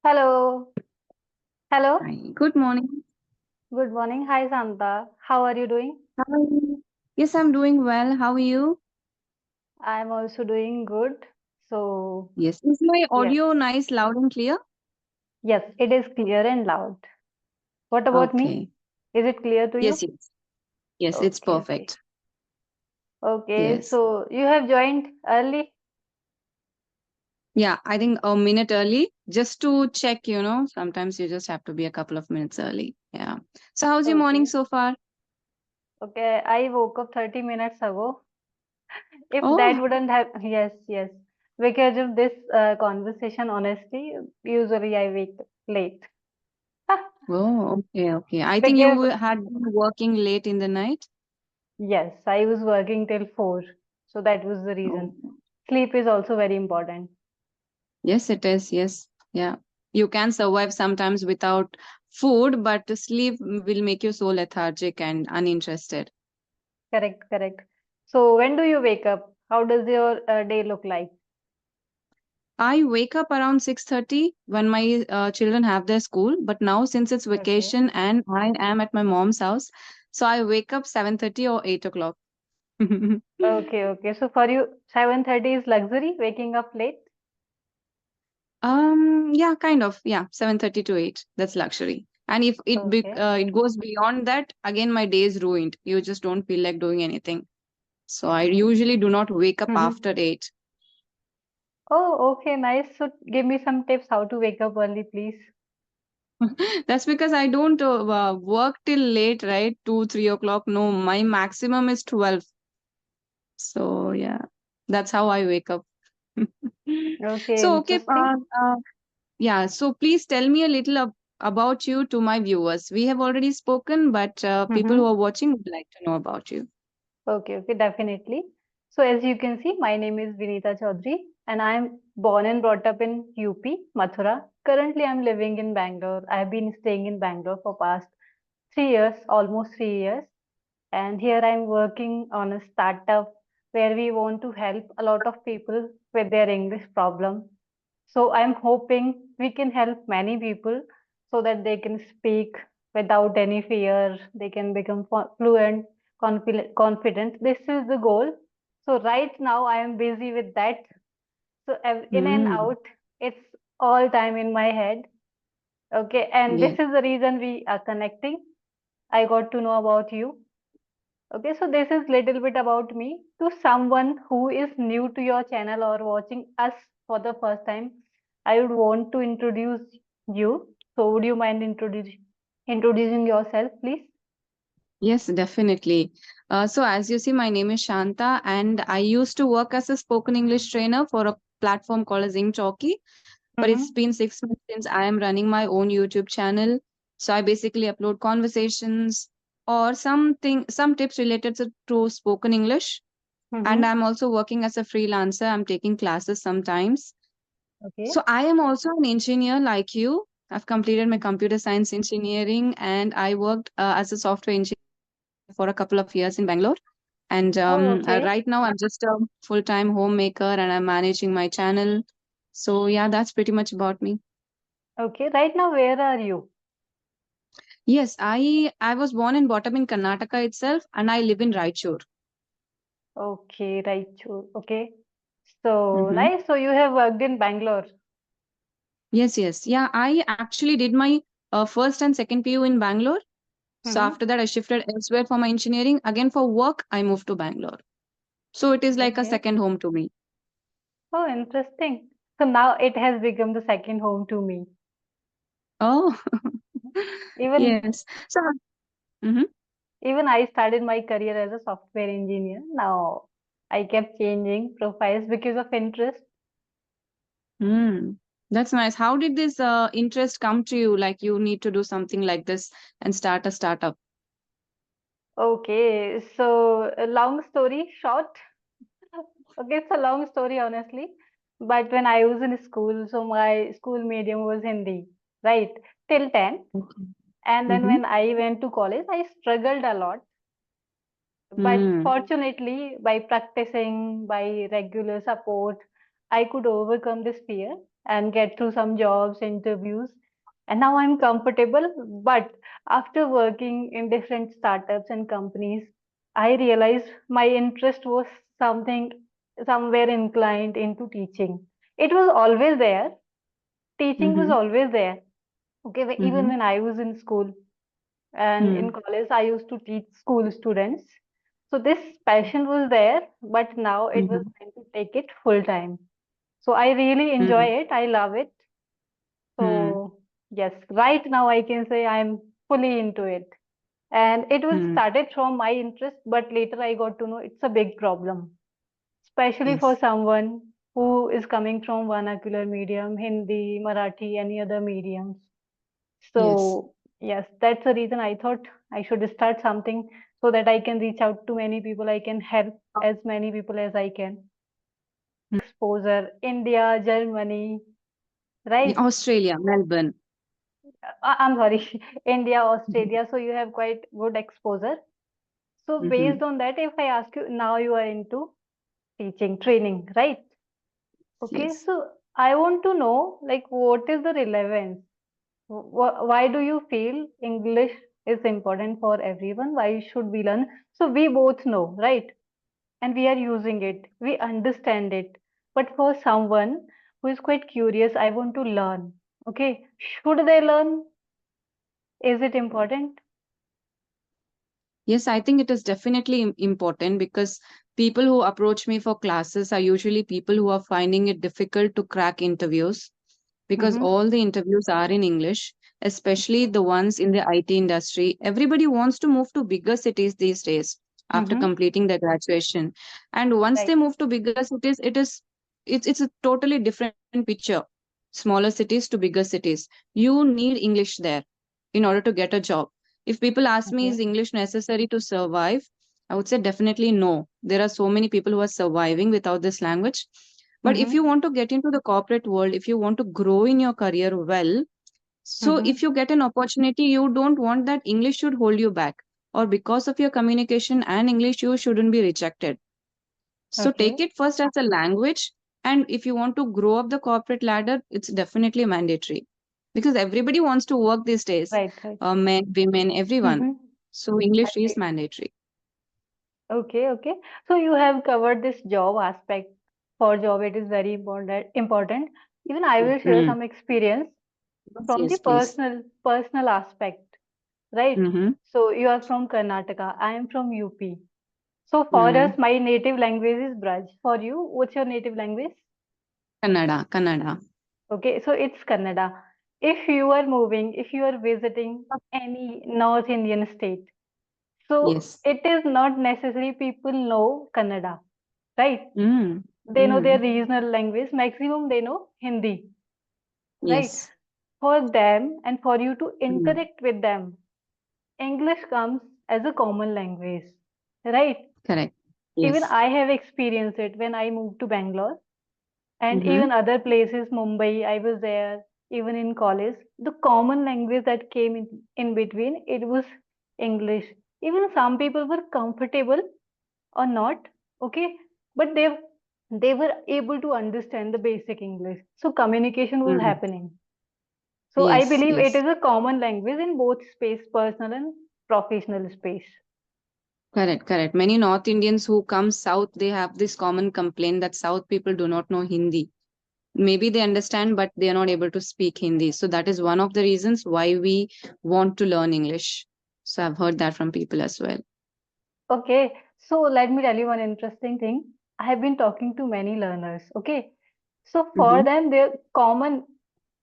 Hello. Hello. Hi, good morning. Good morning. Hi, Santa. How are you doing? How are you? Yes, I'm doing well. How are you? I'm also doing good. So, Yes. Is my yes. audio nice, loud and clear? Yes, it is clear and loud. What about me? Okay. Is it clear to Yes, you? yes. Yes, it's Okay, okay. perfect. Okay, Yes. so you have joined early? Yeah, I think a minute early just to check, sometimes you just have to be a couple of minutes early. Yeah. So how's your morning Okay. so far? Okay, I woke up 30 minutes ago. If that Oh, wouldn't have, yes, yes. Because of this conversation, honestly, usually I wake late. oh, okay, okay. I think you Because had been working late in the night. yes, I was working till 4. So that was the Oh. reason. Sleep is also very important. Yes, it is. Yes. Yeah. You can survive sometimes without food, but sleep will make you so lethargic and uninterested. Correct, correct. So when do you wake up? How does your day look like? I wake up around 6:30 when my children have their school, but now since it's Okay. vacation and I am at my mom's house, so I wake up 7:30 or 8 o'clock. Okay, okay. So for you, 7:30 is luxury, waking up late? Yeah, kind of. Yeah, 7:30 to 8. That's luxury. And if Okay. it goes beyond that, again my day is ruined. You just don't feel like doing anything. So I usually do not wake up Mm-hmm. after 8. Oh, okay, nice. So give me some tips how to wake up early, please. That's because I don't work till late, right? 2, 3 o'clock. No, my maximum is 12. So yeah, that's how I wake up. Okay, So okay, interesting. yeah. So please tell me a little about you to my viewers. We have already spoken, but people who Mm-hmm. are watching would like to know about you. Okay, okay, definitely. So as you can see, my name is Vineeta Chaudhary and I'm born and brought up in UP, Mathura. Currently, I'm living in Bangalore. I've been staying in Bangalore for past 3 years, almost 3 years. And here I'm working on a startup where we want to help a lot of people with their English problem. So I'm hoping we can help many people so that they can speak without any fear. They can become fluent, confident. This is the goal. So right now I am busy with that. So in and Hmm. out, it's all time in my head. Okay, and this Yeah. is the reason we are connecting. I got to know about you. Okay, so this is little bit about me. To someone who is new to your channel or watching us for the first time, I would want to introduce you. So would you mind introducing yourself, please? Yes, definitely. So as you see, my name is Shanta, and I used to work as a spoken English trainer for a platform called as engtalki. But it's Mm-hmm. been 6 months since I am running my own YouTube channel. So I basically upload conversations or some tips related to spoken English. And Mm-hmm. I'm also working as a freelancer. I'm taking classes sometimes. Okay. So I am also an engineer like you. I've completed my computer science engineering and I worked as a software engineer for a couple of years in Bangalore. And Oh, okay. right now, I'm just a full-time homemaker and I'm managing my channel. So yeah, that's pretty much about me. Okay. Right now, where are you? Yes, I was born and brought up in Karnataka itself, and I live in Raichur. Okay, right. Sure. Okay. So Mm-hmm. nice. So you have worked in Bangalore. Yes, yes, yeah. I actually did my first and second PU in Bangalore. So Mm-hmm. after that, I shifted elsewhere for my engineering. Again, for work, I moved to Bangalore. So it is like a Okay. second home to me. Oh, interesting. So now it has become the second home to me. Oh, Even yes. So, mhm. Even I started my career as a software engineer. Now I kept changing profiles because of interest. Mm, that's nice. How did this interest come to you? Like you need to do something like this and start a startup. Okay, so a long story short. Okay, it's a long story, honestly. But when I was in school, so my school medium was Hindi, right? Till 10. Okay. And then Mm-hmm. when I went to college, I struggled a lot. But Mm. fortunately, by practicing, by regular support, I could overcome this fear. and get through some jobs, interviews. And now I'm comfortable. But after working in different startups and companies, I realized my interest was something somewhere inclined into teaching. It was always there. Teaching was Mm-hmm. always there. Okay, even Mm-hmm. when I was in school and in Mm-hmm. college, I used to teach school students. So this passion was there, but now it was Mm-hmm. time to take it full time. So I really enjoy it. I love it. Mm-hmm. So yes, right now I can say I'm fully into it. And it was Mm-hmm. started from my interest, but later I got to know it's a big problem, especially for Yes. someone who is coming from vernacular medium, Hindi, Marathi, any other mediums. Yes. So yes, that's the reason I thought I should start something so that I can reach out to many people. I can help as many people as I can. Exposure, India, Germany, Yeah, right? Australia, Melbourne. I'm sorry, India, Australia. So you have quite good exposure. So Mm-hmm. based on that, if I ask you now, you are into teaching, training, right? Okay, Yes. so I want to know, like, what is the relevance? Why do you feel English is important for everyone? Why should we learn? So we both know, right? And we are using it, we understand it. But for someone who is quite curious, I want to learn. Okay, should they learn? Is it important? Yes, I think it is definitely important because people who approach me for classes are usually people who are finding it difficult to crack interviews because Mm-hmm, all the interviews are in English, especially the ones in the IT industry. Everybody wants to move to bigger cities these days after mm-hmm, completing their graduation. And once right. they move to bigger cities, it's a totally different picture. Smaller cities to bigger cities. You need English there in order to get a job. If people ask me, is Okay. English necessary to survive? I would say definitely no. There are so many people who are surviving without this language. But if Mm-hmm, you want to get into the corporate world, if you want to grow in your career well, so mm-hmm, if you get an opportunity, you don't want that English should hold you back. Or because of your communication and English, you shouldn't be rejected. So take okay. it first as a language. And if you want to grow up the corporate ladder, it's definitely mandatory. Because everybody wants to work these days, Right, right. men, women, everyone. Mm-hmm. So English is Agree. mandatory. Okay, okay. So you have covered this job aspect. For job, it is very important. Even I will share Mm. some experience Yes, from the yes, please. personal aspect, right? Mm-hmm. So you are from Karnataka, I am from UP. So for Mm. us, my native language is Braj. For you, what's your native language? Kannada, Kannada. Okay, so it's Kannada. If you are moving, if you are visiting any North Indian state, so Yes. it is not necessary people know Kannada, right? Mm. They know their Mm. regional language. Maximum they know Hindi, right? Yes. For them and for you to Mm. interact with them, English comes as a common language, right? Correct. Even Yes. I have experienced it when I moved to Bangalore and Mm-hmm. even other places, Mumbai, I was there, even in college. The common language that came in between, it was English. Even some people were comfortable or not, okay, but they were able to understand the basic English. So communication was Mm. happening. So I Yes, believe it yes. is a common language in both space, personal and professional space. Correct, correct. Many North Indians who come south, they have this common complaint that South people do not know Hindi. Maybe they understand, but they are not able to speak Hindi. So that is one of the reasons why we want to learn English. So I've heard that from people as well. Okay, so let me tell you one interesting thing. I have been talking to many learners. Okay, so for Mm-hmm. them, they're common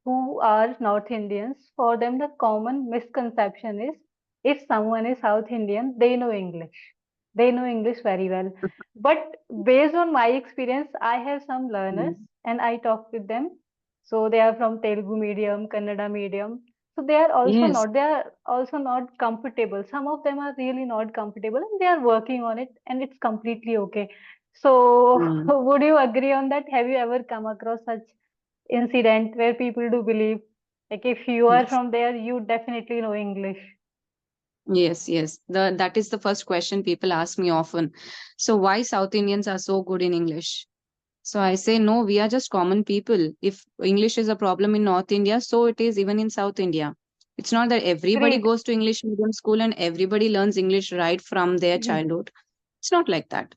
who are North Indians. For them, the common misconception is if someone is South Indian, they know English. They know English very well. But based on my experience, I have some learners and I talk with them. So they are from Telugu medium, Kannada medium. So Yes. they are also not comfortable. Some of them are really not comfortable and they are working on it and it's completely okay. So Mm. would you agree on that? Have you ever come across such incident where people do believe like if you are Yes. from there, you definitely know English? Yes, yes. That is the first question people ask me often. So why South Indians are so good in English? So I say, no, we are just common people. If English is a problem in North India, so it is even in South India. It's not that everybody Great. goes to English medium school and everybody learns English right from their childhood. It's not like that.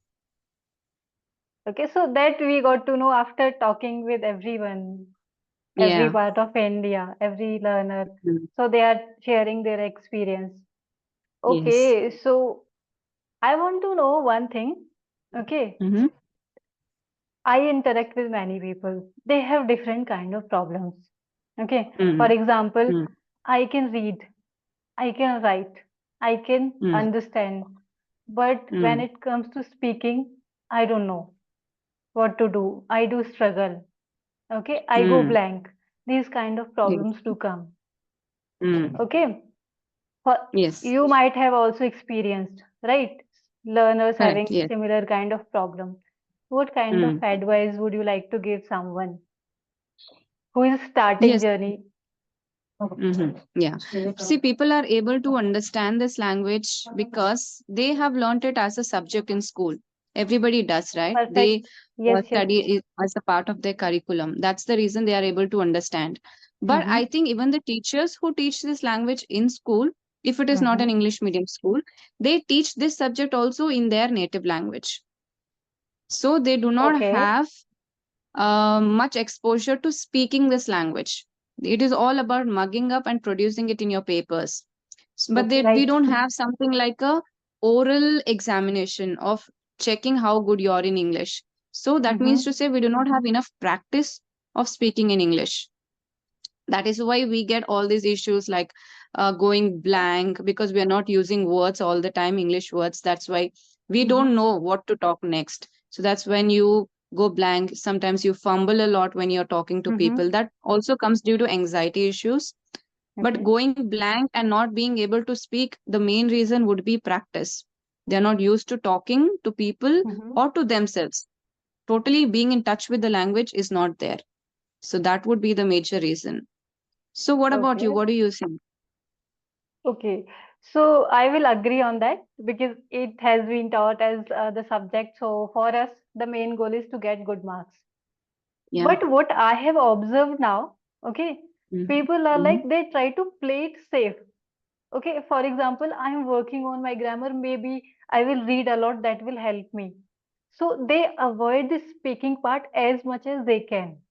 Okay, so that we got to know after talking with everyone, every Yeah. part of India, every learner. Mm. So they are sharing their experience. Yes. Okay, so I want to know one thing. Okay, Mm-hmm. I interact with many people. They have different kind of problems. Okay, for Mm. example, Mm. I can read, I can write, I can Mm. understand, but when Mm. it comes to speaking, I don't know what to do. I do struggle. Okay, I go Mm. blank. These kind of Yes. problems do come. Mm. Okay, for, Yes. you might have also experienced, right? Learners Correct. having Yes. similar kind of problem. What kind of Mm. advice would you like to give someone who is starting Yes. journey? Mm-hmm. Yeah. See, people are able to understand this language because they have learnt it as a subject in school. Everybody does, right? Perfect. They Yes, yes. study it as a part of their curriculum. That's the reason they are able to understand. But Mm-hmm. I think even the teachers who teach this language in school, if it is not Mm-hmm. an English medium school, they teach this subject also in their native language. So they do not Okay. have much exposure to speaking this language. It is all about mugging up and producing it in your papers. But Okay. we Right. don't have something like a oral examination of checking how good you are in English. So that means Mm-hmm. to say we do not have enough practice of speaking in English. That is why we get all these issues like going blank because we are not using words all the time, English words. That's why we Mm-hmm. don't know what to talk next. So that's when you go blank. Sometimes you fumble a lot when you're talking to Mm-hmm. people. That also comes due to anxiety issues. But Okay. going blank and not being able to speak, the main reason would be practice. They're not used to talking to people Mm-hmm. or to themselves. Totally being in touch with the language is not there. So that would be the major reason. So what about you? Okay. What do you think? Okay. So I will agree on that because it has been taught as the subject. So for us, the main goal is to get good marks. Yeah. But what I have observed now, okay, Mm-hmm. people are Mm-hmm. like they try to play it safe. Okay, for example, I am working on my grammar. Maybe I will read a lot that will help me. So they avoid the speaking part as much as they can.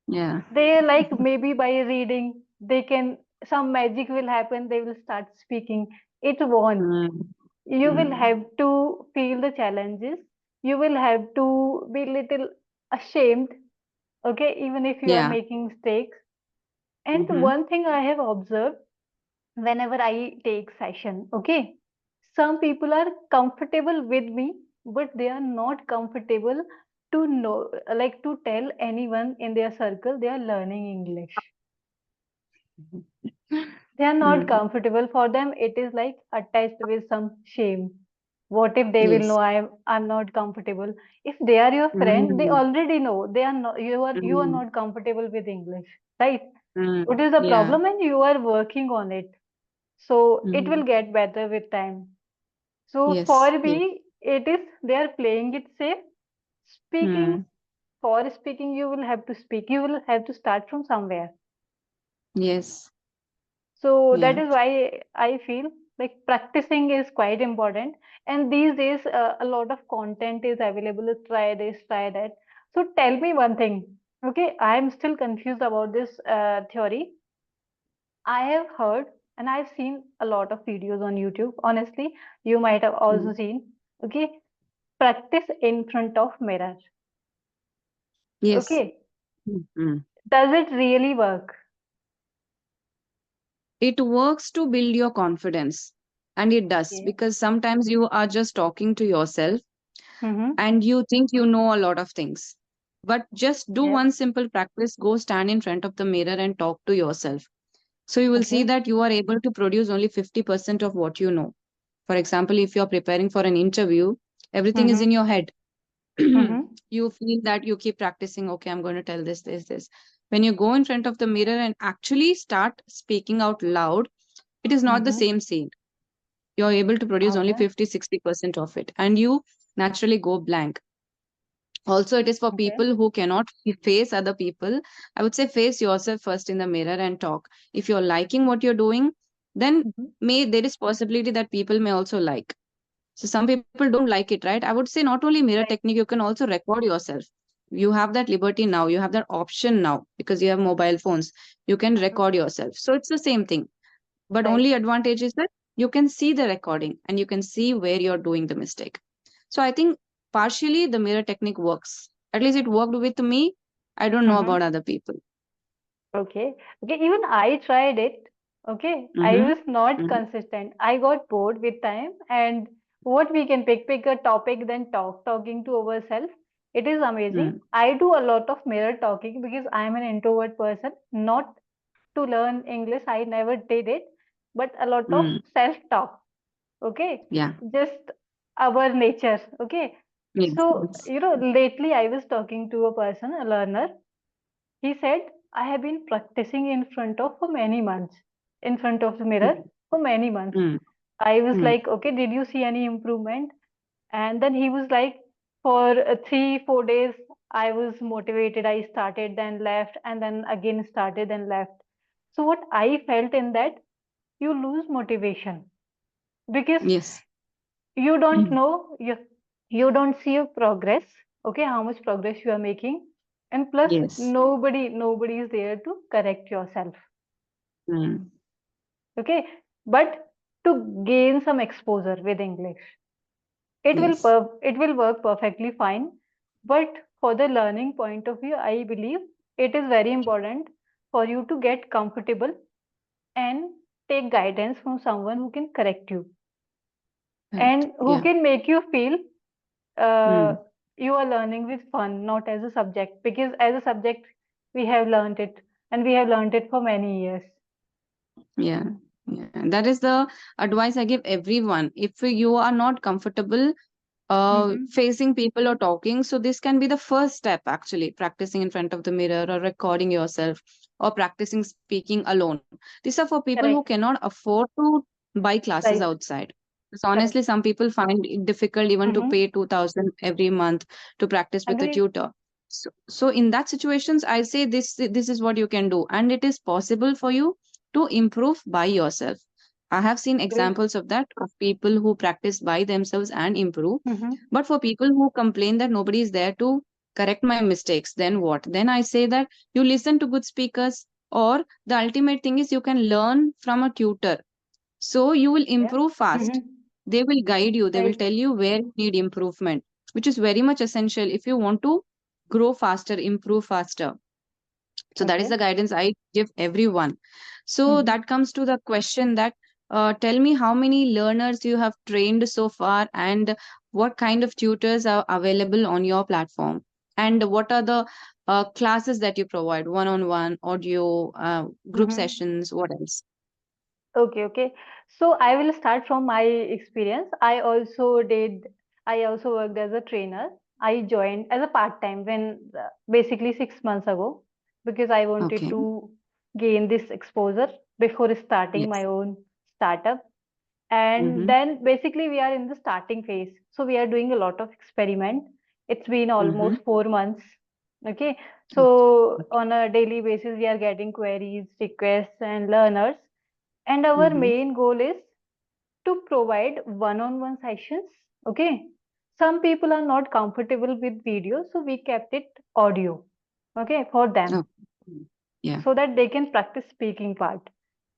Yeah. They like maybe by reading, they can, some magic will happen, they will start speaking. It won't. Mm. You will Mm. have to feel the challenges. You will have to be little ashamed, okay, even if you are Yeah. making mistakes. And Mm-hmm. one thing I have observed whenever I take session, okay, some people are comfortable with me, but they are not comfortable to know, like to tell anyone in their circle they are learning English. They are not Mm. comfortable. For them, it is like attached with some shame. What if they will know Yes. I'm not comfortable? If they are your friend, they Mm. already know they are not, you are Mm. not comfortable with English, right? Mm. What is the Yeah. problem? And you are working on it. So it will Mm. get better with time. So Yes. for Yes. me, it is they are playing it safe. Speaking, Mm. for speaking, you will have to speak. You will have to start from somewhere. Yes. So that Yeah. is why I feel like practicing is quite important. And these days, a lot of content is available. Try this, try that. So tell me one thing. Okay, I am still confused about this theory. I have heard and I've seen a lot of videos on YouTube. Honestly, you might have also Mm. seen. Okay, practice in front of mirror. Yes. Okay, Mm. does it really work? It works to build your confidence. And it does Okay. because sometimes you are just talking to yourself Mm-hmm. and you think you know a lot of things. But just do Yes. one simple practice, go stand in front of the mirror and talk to yourself. So you will see Okay. that you are able to produce only 50% of what you know. For example, if you're preparing for an interview, everything is Mm-hmm. in your head. Mm-hmm. You feel that you keep practicing, okay, I'm going to tell this. When you go in front of the mirror and actually start speaking out loud, it is not the Mm-hmm. same scene. You're able to produce only Okay. 50, 60% of it, and you naturally go blank. Also, it is for Okay. people who cannot face other people. I would say face yourself first in the mirror and talk. If you're liking what you're doing, then Mhm. may there is possibility that people may also like. So some people don't like it, right? I would say not only mirror Right. technique, you can also record yourself. You have that liberty now. You have that option now because you have mobile phones. You can Mhm. record yourself. So it's the same thing. But Right. only advantage is that you can see the recording and you can see where you're doing the mistake. So I think partially the mirror technique works. At least it worked with me. I don't know Mhm. about other people. Okay. Okay. Even I tried it. Okay. I Mm-hmm. was not Mm-hmm. consistent. I got bored with time. And what we can pick a topic, then talking to ourselves. It is amazing. I do a lot of mirror talking because I'm an introvert person, not to learn English. I never did it, but a lot of Mm-hmm. self-talk. Okay. Yeah. Just our nature. Okay. Yes. So, Yes. lately I was talking to a person, a learner. He said, I have been practicing in front of for many months, in front of the mirror for many months. Mm-hmm. I was like, okay, did you see any improvement? And then he was like, for 3, 4 days, I was motivated. I started, then left, and then again started, then left. So, what I felt in that, you lose motivation because Yes. you don't know, you don't see your progress, okay, how much progress you are making. And plus, Yes. nobody is there to correct yourself. Mm. Okay, but to gain some exposure with English, Yes. it will work perfectly fine. But for the learning point of view, I believe it is very important for you to get comfortable and take guidance from someone who can correct you Correct. and who Yeah. can make you feel uh, Mm. you are learning with fun, not as a subject, because as a subject we have learned it, and we have learned it for many years. Yeah. Yeah. That is the advice I give everyone. If you are not comfortable Mm-hmm. facing people or talking. So this can be the first step actually, practicing in front of the mirror or recording yourself or practicing speaking alone. These are for people who Correct. cannot afford to buy classes Right. outside. Because honestly, Correct. some people find it difficult even to Mm-hmm. pay 2000 every month to practice with a Agreed. tutor. So in that situations, I say this is what you can do, and it is possible for you to improve by yourself. I have seen Agreed. examples of that, of people who practice by themselves and improve. Mm-hmm. But for people who complain that nobody is there to correct my mistakes, then what? Then I say that you listen to good speakers, or the ultimate thing is you can learn from a tutor. So you will Yeah. improve fast. Mm-hmm. They will guide you, they will Right. tell you where you need improvement, which is very much essential if you want to grow faster, improve faster. So that is Okay. the guidance I give everyone. So Mm-hmm. that comes to the question that tell me how many learners you have trained so far and what kind of tutors are available on your platform and what are the classes that you provide, one-on-one, audio, group Mm-hmm. sessions, what else? Okay, okay. So I will start from my experience. I also worked as a trainer. I joined as a part-time when basically 6 months ago because I wanted Okay. to gain this exposure before starting my Yes. own startup. And Mm-hmm. then basically we are in the starting phase. So we are doing a lot of experiment. It's been Mm-hmm. almost 4 months. Okay. Okay. So on a daily basis, we are getting queries, requests, and learners. And our Mm-hmm. main goal is to provide one-on-one sessions. Okay. Some people are not comfortable with video, so we kept it audio. Okay, for them, Okay. Yeah. so that they can practice speaking part.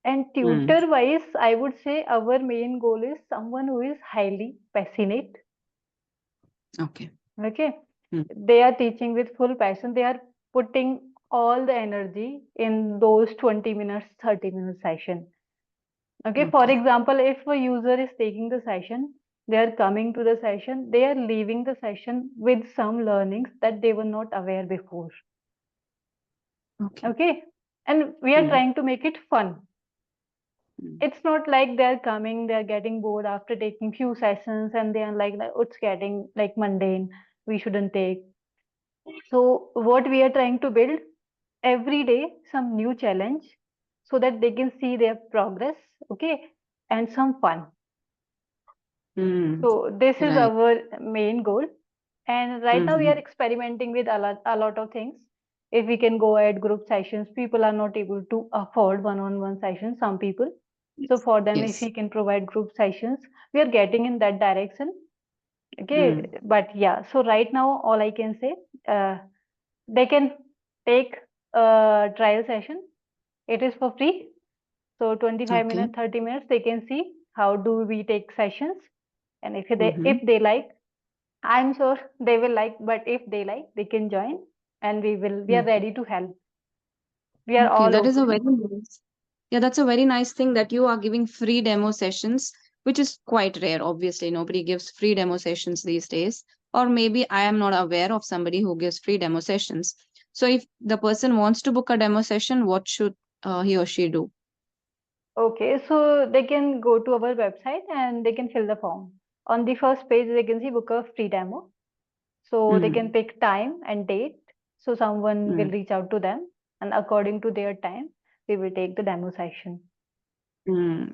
And Mm. tutor wise, I would say our main goal is someone who is highly passionate. Okay. Okay. Mm. They are teaching with full passion. They are putting all the energy in those 20 minutes, 30 minute session. Okay, for Okay. example, if a user is taking the session, they are coming to the session, they are leaving the session with some learnings that they were not aware before. Okay. Okay, and we are Mm. trying to make it fun. Mm. It's not like they're coming, they're getting bored after taking few sessions and they are like, "Oh, it's getting like mundane, we shouldn't take." So, what we are trying to build every day, some new challenge so that they can see their progress, okay, and some fun. Mm. So this is Right. our main goal. And right now we are Mm-hmm. experimenting with a lot of things. If we can go at group sessions, people are not able to afford one-on-one sessions, some people. So Yes. for them, if Yes. we can provide group sessions, we are getting in that direction. Okay, Mm. but yeah, so right now all I can say, uh, they can take a trial session. It is for free. So 25 Okay. minutes, 30 minutes, they can see how do we take sessions. And Mm-hmm. if they like, I'm sure they will like, but if they like, they can join and we are ready to help. We are Okay, all that is a open. very nice. Yeah, that's a very nice thing that you are giving free demo sessions, which is quite rare. Obviously, nobody gives free demo sessions these days. Or maybe I am not aware of somebody who gives free demo sessions. So if the person wants to book a demo session, what should he or she do? Okay, so they can go to our website and they can fill the form. On the first page, they can see book a free demo. So they can Mm. pick time and date. So someone will Mm. reach out to them, and according to their time, we will take the demo session.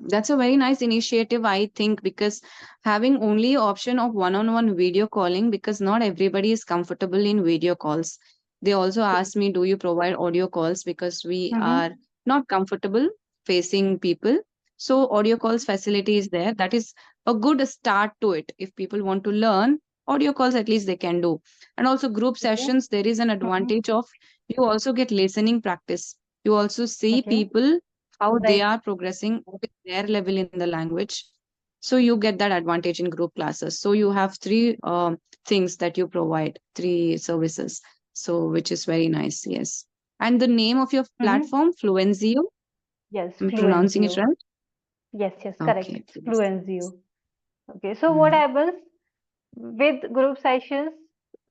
That's a very nice initiative, I think, because having only option of one-on-one video calling, because not everybody is comfortable in video calls. They also ask me, do you provide audio calls? Because we Mm-hmm. are not comfortable facing people. So audio calls facility is there. That is a good start to it. If people want to learn audio calls, at least they can do. And also group Okay. sessions, there is an Mm-hmm. advantage of you also get listening practice. You also see Okay. people how they Right. are progressing, what is their level in the language. So you get that advantage in group classes. So you have three things that you provide, three services. So which is very nice, yes. And the name of your Mm-hmm. platform, Fluenzio, Yes, I'm pronouncing it Fluentzio. right? Yes, yes, correct. Okay, please. Fluentzio. Okay, so what Mm-hmm. happens with group sessions?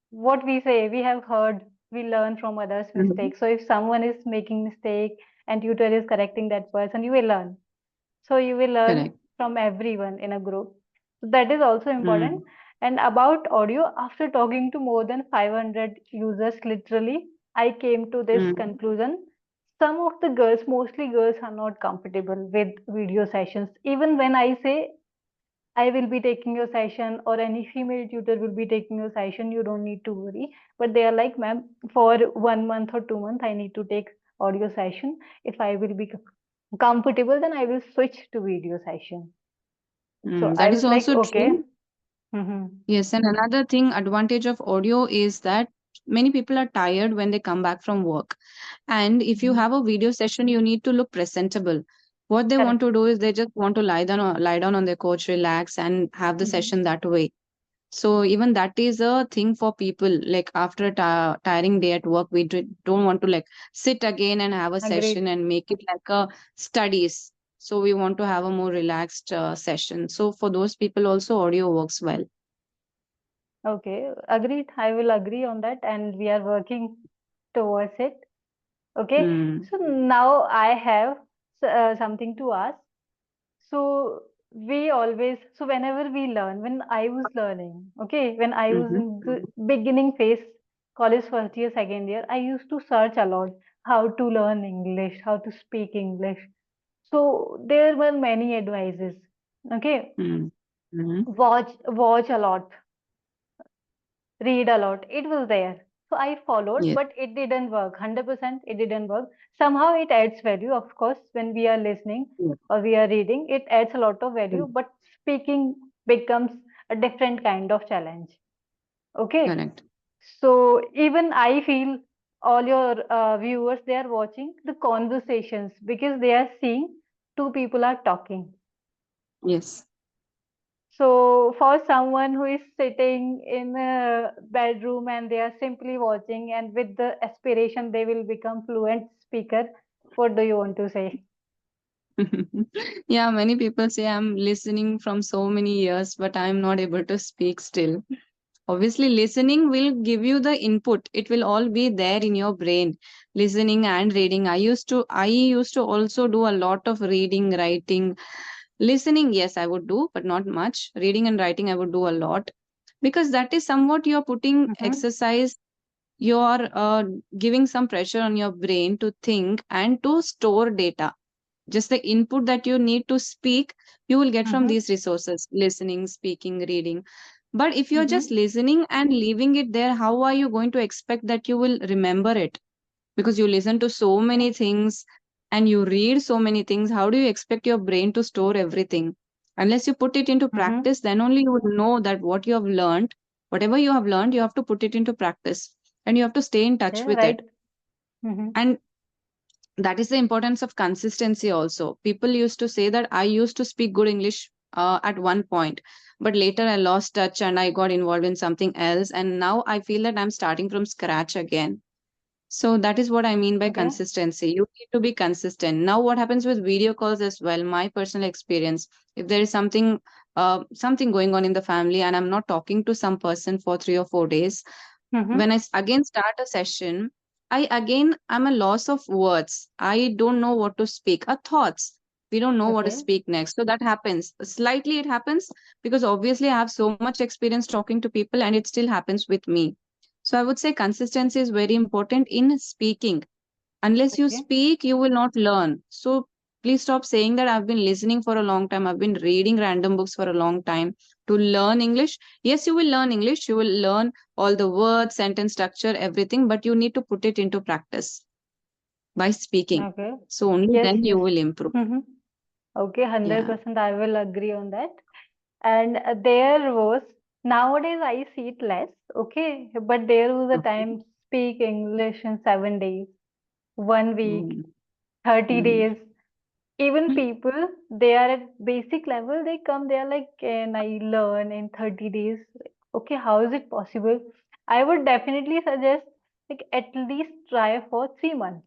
What we say, we have heard, we learn from others' Mm-hmm. mistakes. So if someone is making mistake and tutor is correcting that person, you will learn. So you will learn Correct. from everyone in a group. So that is also important. Mm. And about audio, after talking to more than 500 users, literally, I came to this Mm. conclusion. Some of the girls, mostly girls, are not comfortable with video sessions. Even when I say I will be taking your session or any female tutor will be taking your session, you don't need to worry. But they are like, ma'am, for 1 month or 2 months, I need to take audio session. If I will be comfortable, then I will switch to video session. So I That is was like, also okay. true. Mm-hmm. Yes, and another thing, advantage of audio is that many people are tired when they come back from work. And if you Mm-hmm. have a video session, you need to look presentable. What they want Correct. to do is they just want to lie down on their couch, relax, and have the Mm-hmm. session that way. So even that is a thing for people. Like after a tiring day at work, we don't want to like sit again and have a Agreed. session and make it like a studies. So we want to have a more relaxed session. So for those people also, audio works well. Okay. Agreed. I will agree on that. And we are working towards it. Okay. Mm. So now I have something to ask. So we always, so whenever we learn, when I was learning, okay, when I was Mm-hmm. in the beginning phase, college first year, second year, I used to search a lot how to learn English, how to speak English. So there were many advices. Okay, Mm-hmm. watch a lot, read a lot. It was there. So I followed, Yes. but it didn't work. 100% it didn't work. Somehow it adds value, of course, when we are listening Yes. or we are reading, it adds a lot of value, but speaking becomes a different kind of challenge. Okay. Correct. So even I feel all your viewers, they are watching the conversations because they are seeing two people are talking. Yes. So for someone who is sitting in a bedroom and they are simply watching and with the aspiration they will become fluent speaker, what do you want to say? Yeah, many people say I'm listening from so many years, but I'm not able to speak still. Obviously, listening will give you the input. It will all be there in your brain. Listening and reading. I used to also do a lot of reading, writing. Listening, yes, I would do, but not much. Reading and writing, I would do a lot because that is somewhat you're putting Mm-hmm. exercise, you're giving some pressure on your brain to think and to store data. Just the input that you need to speak, you will get from Mm-hmm. these resources, listening, speaking, reading. But if you're just listening and leaving it there, how are you going to expect that you will remember it? Because you listen to so many things and you read so many things. How do you expect your brain to store everything? Unless you put it into Mm-hmm. practice, then only you will know that what you have learned, whatever you have learned, you have to put it into practice and you have to stay in touch Okay, with it. right. Mm-hmm. And that is the importance of consistency also. People used to say that I used to speak good English at one point, but later I lost touch and I got involved in something else. And now I feel that I'm starting from scratch again. So that is what I mean by Okay. consistency. You need to be consistent. Now, what happens with video calls as well? My personal experience, if there is something going on in the family, and I'm not talking to some person for 3 or 4 days, when Mm-hmm. again start a session, I'm a loss of words. I don't know what to speak. Our thoughts. We don't know what to Okay. speak next. So that happens. Slightly it happens because obviously I have so much experience talking to people and it still happens with me. So I would say consistency is very important in speaking. Unless you Okay. speak, you will not learn. So please stop saying that I've been listening for a long time. I've been reading random books for a long time to learn English. Yes, you will learn English. You will learn all the words, sentence structure, everything, but you need to put it into practice by speaking. Okay. So only Yes, then you yes. will improve. Mm-hmm. Okay, Yeah. 100% I will agree on that. And there was, nowadays I see it less, okay, but there was a Okay. time speak English in 7 days, 1 week, Mm. 30 Mm. days. Even people, they are at basic level, they come, they are like, can I learn in 30 days? Okay, how is it possible? I would definitely suggest like at least try for 3 months.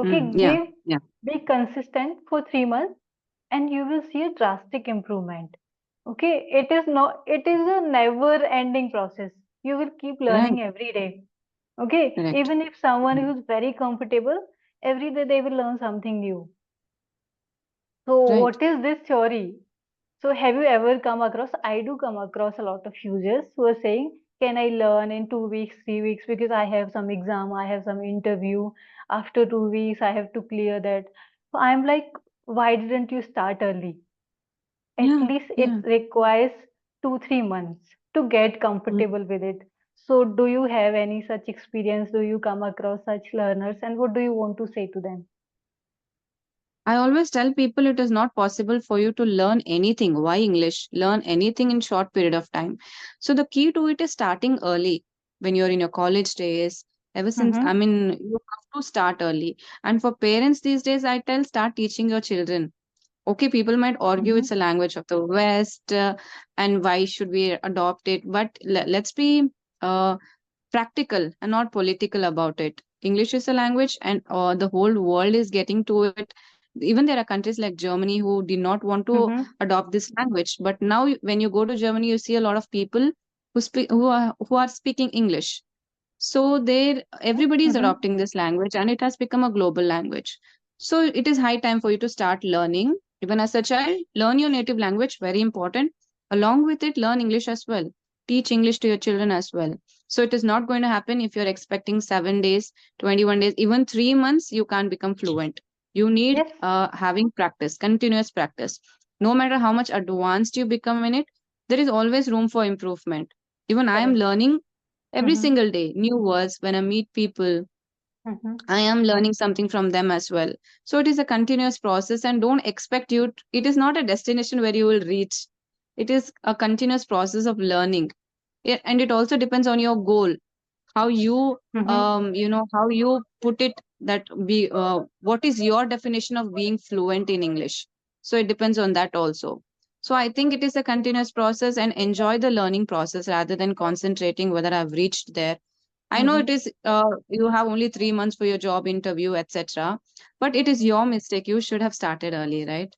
Mm. Okay, Yeah. Yeah. be consistent for 3 months and you will see a drastic improvement. Okay, it is a never ending process. You will keep Right. learning every day. Okay, Correct. even if someone Mm. who's very comfortable, every day they will learn something new. So, Right. what is this theory? So, have you ever come across? I do come across a lot of users who are saying, can I learn in 2 weeks, 3 weeks, because I have some exam, I have some interview. After 2 weeks, I have to clear that. So, I'm like, why didn't you start early? At Yeah. least it Yeah. requires 2, 3 months to get Mm. comfortable with it. So, do you have any such experience? Do you come across such learners? And what do you want to say to them? I always tell people it is not possible for you to learn anything. Why English? Learn anything in short period of time. So the key to it is starting early when you're in your college days. Ever since, I Mm-hmm. mean, you have to start early. And for parents these days, I tell start teaching your children. Okay, people might argue Mm-hmm. it's a language of the West, and why should we adopt it? But let's be uh, practical and not political about it. English is a language, and the whole world is getting to it. Even there are countries like Germany who did not want to Mm-hmm. adopt this language, but now when you go to Germany, you see a lot of people who are speaking English. So there, everybody is Mm-hmm. adopting this language, and it has become a global language. So it is high time for you to start learning. Even as a child, learn your native language, very important. Along with it, learn English as well. Teach English to your children as well. So it is not going to happen if you're expecting 7 days, 21 days, even 3 months, you can't become fluent. You need Yes. having practice, continuous practice. No matter how much advanced you become in it, there is always room for improvement. Even I am Correct. learning every Mm-hmm. single day new words. When I meet people, Mm-hmm. I am learning something from them as well. So it is a continuous process, and don't expect it is not a destination where you will reach. It is a continuous process of learning. And it also depends on your goal, how you Mm-hmm. how you put it, that be what is your definition of being fluent in English. So it depends on that also. So I think it is a continuous process, and enjoy the learning process rather than concentrating whether I've reached there. I know it Mm-hmm. is you have only 3 months for your job interview, etc., but it is your mistake. You should have started early, right?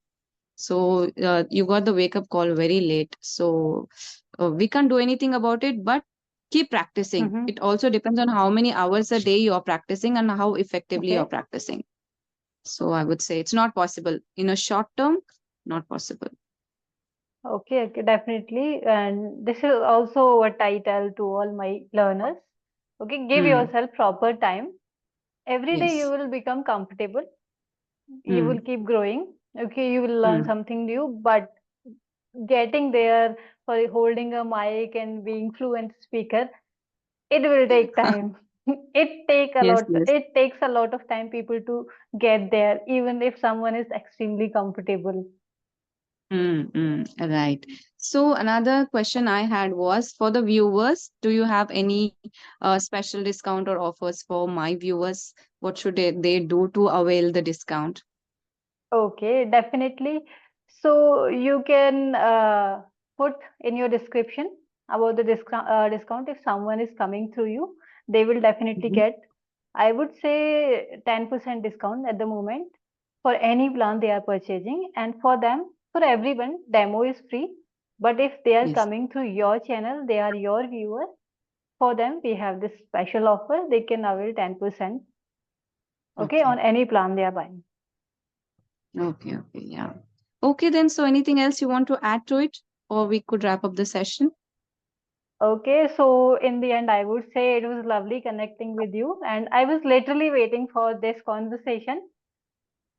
So you got the wake up call very late. So we can't do anything about it, but keep practicing. Mm-hmm. It also depends on how many hours a day you're practicing and how effectively you're Okay. practicing. So I would say it's not possible in a short term, not possible. Okay, okay, definitely. And this is also what I tell to all my learners. Okay, give Mm, yourself proper time. Every day you yes. will become comfortable. You will Mm, keep growing. Okay, you will learn mm, something new, but getting there for holding a mic and being fluent speaker, it will take time. Yes, yes. It takes a lot of time people to get there, even if someone is extremely comfortable. Right. So another question I had was for the viewers, do you have any special discount or offers for my viewers? What should they do to avail the discount? Okay, definitely. So you can put in your description about the discount. If someone is coming through you, they will definitely Mhm. get, I would say, 10% discount at the moment for any plan they are purchasing. And for them, for everyone, demo is free. But if they are Yes. coming through your channel, they are your viewer. For them, we have this special offer. They can avail 10%, okay, Okay. on any plan they are buying. Okay. Okay. Yeah. Okay, then. So anything else you want to add to it, or we could wrap up the session? Okay, so in the end, I would say it was lovely connecting with you, and I was literally waiting for this conversation.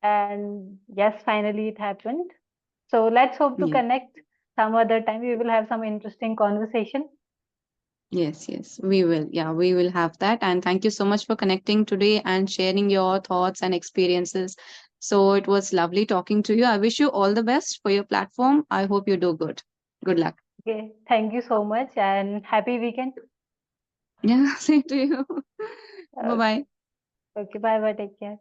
And yes, finally it happened. So let's hope to Yes. connect some other time. We will have some interesting conversation. Yes, yes, we will. Yeah, we will have that. And thank you so much for connecting today and sharing your thoughts and experiences. So it was lovely talking to you. I wish you all the best for your platform. I hope you do good. Good luck. Okay, thank you so much, and happy weekend. Yeah, same to you. Bye Okay, bye. okay, bye bye. Take care.